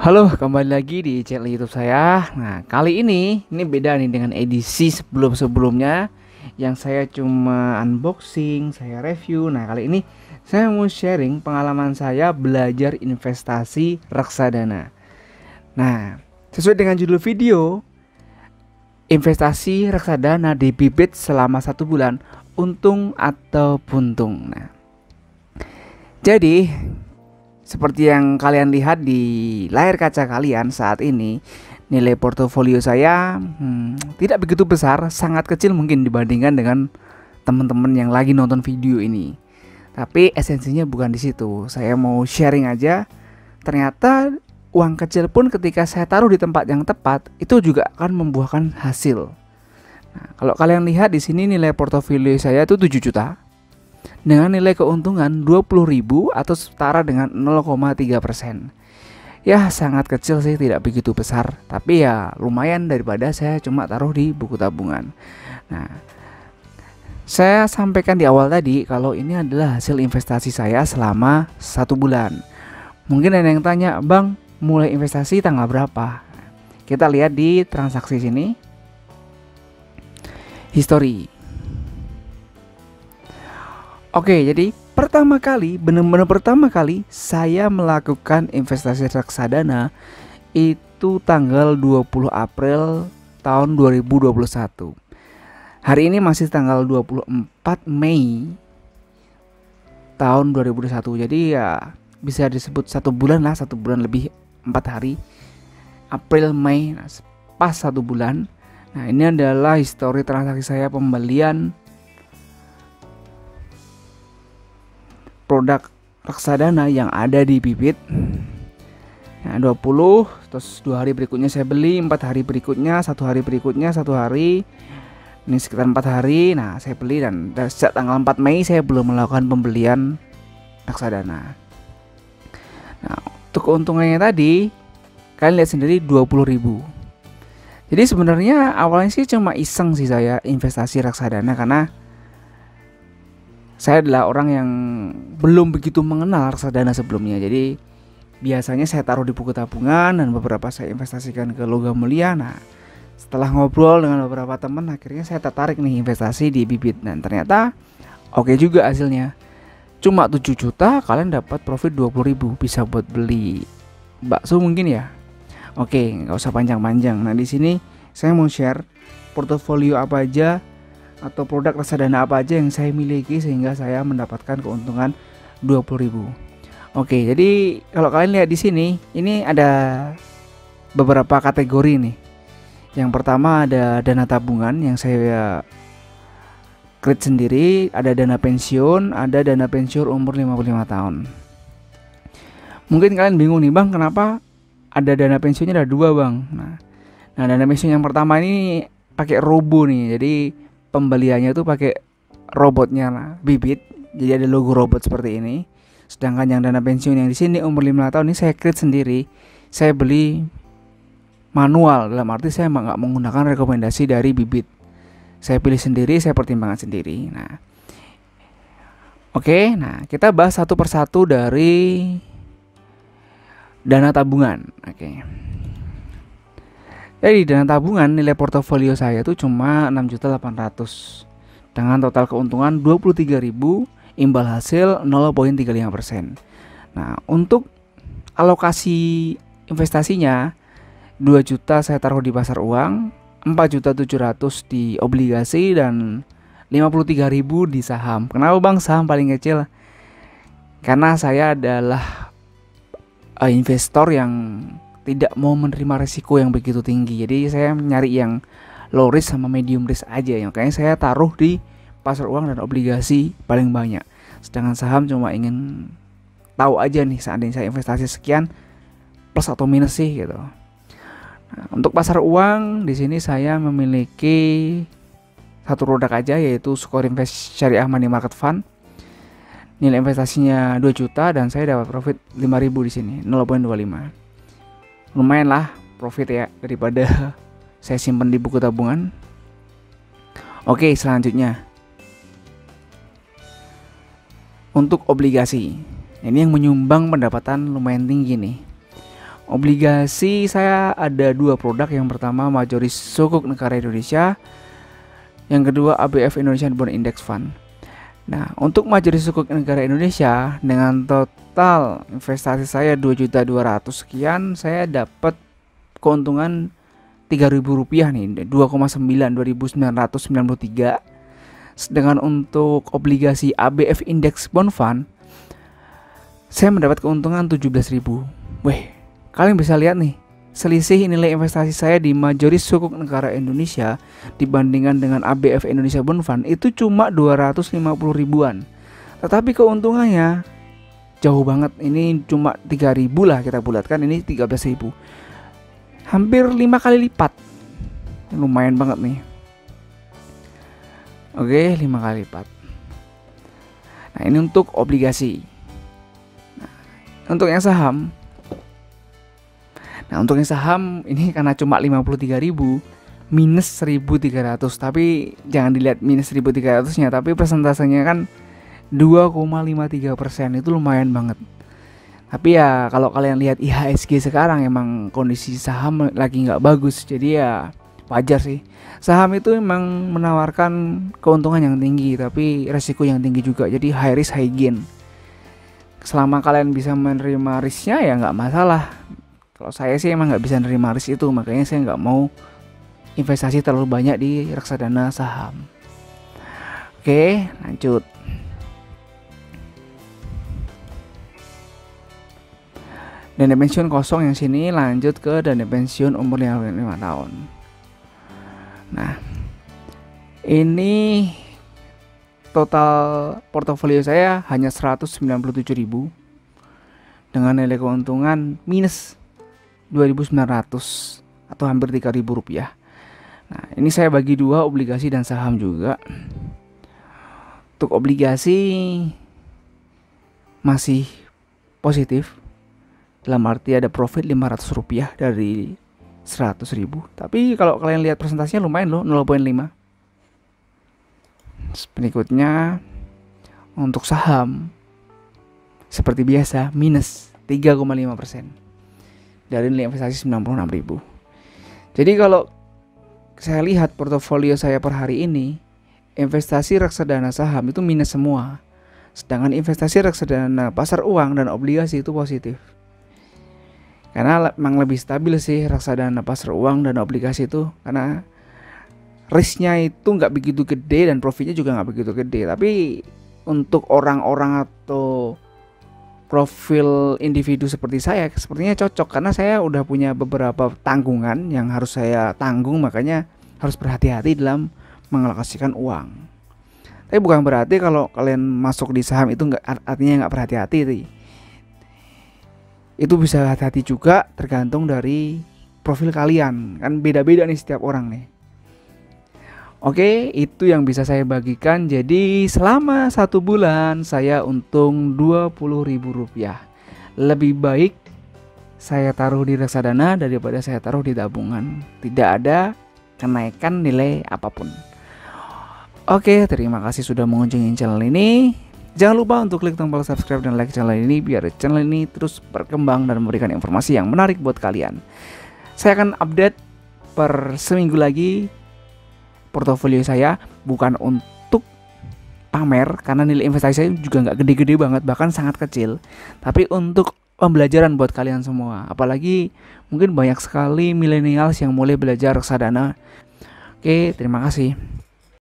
Halo, kembali lagi di channel YouTube saya. Nah, kali ini beda nih dengan edisi sebelum-sebelumnya yang saya cuma unboxing, saya review. Nah, kali ini saya mau sharing pengalaman saya belajar investasi reksadana. Nah, sesuai dengan judul video, investasi reksadana di Bibit selama 1 bulan, untung atau buntung. Nah, jadi seperti yang kalian lihat di layar kaca kalian saat ini, nilai portofolio saya tidak begitu besar, sangat kecil mungkin dibandingkan dengan teman-teman yang lagi nonton video ini. Tapi esensinya bukan di situ. Saya mau sharing aja. Ternyata uang kecil pun ketika saya taruh di tempat yang tepat itu juga akan membuahkan hasil. Nah, kalau kalian lihat di sini nilai portofolio saya itu 7 juta. Dengan nilai keuntungan 20.000 atau setara dengan 0,3%. Ya sangat kecil sih, tidak begitu besar, tapi ya lumayan daripada saya cuma taruh di buku tabungan. Nah, saya sampaikan di awal tadi kalau ini adalah hasil investasi saya selama 1 bulan. Mungkin ada yang tanya, Bang, mulai investasi tanggal berapa? Kita lihat di transaksi sini, history. Oke, jadi benar-benar pertama kali saya melakukan investasi reksadana itu tanggal 20 April tahun 2021. Hari ini masih tanggal 24 Mei tahun 2021. Jadi ya bisa disebut 1 bulan lah, 1 bulan lebih 4 hari. April, Mei, pas 1 bulan. Nah, ini adalah histori transaksi saya pembelian produk reksadana yang ada di Bibit. Nah, 20, terus 2 hari berikutnya saya beli, 4 hari berikutnya, 1 hari berikutnya, 1 hari. Ini sekitar 4 hari. Nah, saya beli dan sejak tanggal 4 Mei saya belum melakukan pembelian reksadana. Nah, untuk keuntungannya tadi kalian lihat sendiri 20.000. Jadi sebenarnya awalnya sih cuma iseng sih saya investasi reksadana karena saya adalah orang yang belum begitu mengenal reksadana sebelumnya. Jadi biasanya saya taruh di buku tabungan dan beberapa saya investasikan ke logam mulia. Nah, setelah ngobrol dengan beberapa teman, akhirnya saya tertarik nih investasi di Bibit. Dan ternyata oke juga hasilnya. Cuma 7 juta kalian dapat profit 20.000, bisa buat beli bakso mungkin ya. Oke, nggak usah panjang-panjang. Nah, di sini saya mau share portofolio apa aja atau produk reksadana apa aja yang saya miliki sehingga saya mendapatkan keuntungan 20.000. Oke, jadi kalau kalian lihat di sini, ini ada beberapa kategori nih. Yang pertama ada dana tabungan yang saya create sendiri, ada dana pensiun, ada dana pensiun umur 55 tahun. Mungkin kalian bingung nih, Bang, kenapa ada dana pensiunnya ada 2, Bang? Nah, dana pensiun yang pertama ini pakai robo nih. Jadi pembeliannya itu pakai robotnya lah, Bibit. Jadi ada logo robot seperti ini. Sedangkan yang dana pensiun yang di sini umur 5 tahun ini saya create sendiri. Saya beli manual, dalam arti saya nggak menggunakan rekomendasi dari Bibit. Saya pilih sendiri, saya pertimbangkan sendiri. Nah, oke, nah kita bahas satu persatu dari dana tabungan. Oke. Jadi dana tabungan nilai portofolio saya itu cuma 6.800.000 dengan total keuntungan 23.000, imbal hasil 0,35%. Nah, untuk alokasi investasinya 2 juta saya taruh di pasar uang, 4.700.000 di obligasi dan 53.000 di saham. Kenapa, Bang, saham paling kecil? Karena saya adalah investor yang tidak mau menerima risiko yang begitu tinggi. Jadi saya nyari yang low risk sama medium risk aja. Makanya saya taruh di pasar uang dan obligasi paling banyak. Sedangkan saham cuma ingin tahu aja nih seandainya saya investasi sekian plus atau minus sih gitu. Nah, untuk pasar uang di sini saya memiliki satu produk aja, yaitu Skor Invest Syariah Money Market Fund. Nilai investasinya 2 juta dan saya dapat profit 5.000 di sini, 0,25. Lumayan lah profit ya daripada saya simpan di buku tabungan. Oke, selanjutnya untuk obligasi. Ini yang menyumbang pendapatan lumayan tinggi nih. Obligasi saya ada dua produk. Yang pertama Majoris Sukuk Negara Indonesia, yang kedua ABF Indonesian Bond Index Fund. Nah, untuk Majoris Sukuk Negara Indonesia dengan total investasi saya 2.200.000 sekian, saya dapat keuntungan Rp3.000 nih, 2,993. Sedangkan untuk obligasi ABF Index Bond Fund saya mendapat keuntungan 17.000. Weh, kalian bisa lihat nih, selisih nilai investasi saya di Majoris Sukuk Negara Indonesia dibandingkan dengan ABF Indonesia Bond Fund itu cuma 250 ribuan. Tetapi keuntungannya jauh banget. Ini cuma 3.000 lah, kita bulatkan ini 13.000. Hampir 5 kali lipat. Lumayan banget nih. Oke, 5 kali lipat. Nah, ini untuk obligasi. Nah, untuk yang saham ini karena cuma 53.000 minus 1.300, tapi jangan dilihat minus 1.300-nya, tapi persentasenya kan 2,53%, itu lumayan banget. Tapi ya kalau kalian lihat IHSG sekarang emang kondisi saham lagi nggak bagus, jadi ya wajar sih. Saham itu emang menawarkan keuntungan yang tinggi tapi resiko yang tinggi juga, jadi high risk high gain. Selama kalian bisa menerima risknya ya nggak masalah. Kalau saya sih emang nggak bisa nerima risk itu, makanya saya nggak mau investasi terlalu banyak di reksadana saham. Oke, lanjut. Dana pensiun kosong yang sini, lanjut ke dana pensiun umur 55 tahun. Nah, ini total portofolio saya hanya 197.000 dengan nilai keuntungan minus 2.900 atau hampir 3.000 rupiah. Nah, ini saya bagi dua, obligasi dan saham juga. Untuk obligasi masih positif, dalam arti ada profit 500 rupiah dari 100.000. Tapi kalau kalian lihat presentasinya lumayan loh, 0,5. Berikutnya untuk saham seperti biasa minus 3,5% dari nilai investasi 96.000. Jadi kalau saya lihat portofolio saya per hari ini, investasi reksadana saham itu minus semua. Sedangkan investasi reksadana pasar uang dan obligasi itu positif. Karena memang lebih stabil sih reksadana pasar uang dan obligasi itu, karena risknya itu nggak begitu gede dan profitnya juga nggak begitu gede. Tapi untuk orang-orang atau profil individu seperti saya sepertinya cocok, karena saya udah punya beberapa tanggungan yang harus saya tanggung, makanya harus berhati-hati dalam mengalokasikan uang. Tapi bukan berarti kalau kalian masuk di saham itu artinya nggak berhati-hati. Itu bisa hati-hati juga, tergantung dari profil kalian, kan beda-beda nih setiap orang nih. Oke, itu yang bisa saya bagikan. Jadi selama 1 bulan saya untung Rp20.000. Lebih baik saya taruh di reksadana daripada saya taruh di tabungan. Tidak ada kenaikan nilai apapun. Oke, terima kasih sudah mengunjungi channel ini. Jangan lupa untuk klik tombol subscribe dan like channel ini biar channel ini terus berkembang dan memberikan informasi yang menarik buat kalian. Saya akan update per seminggu lagi portofolio saya, bukan untuk pamer karena nilai investasi saya juga nggak gede-gede banget, bahkan sangat kecil, tapi untuk pembelajaran buat kalian semua. Apalagi mungkin banyak sekali milenials yang mulai belajar reksadana. Oke, terima kasih.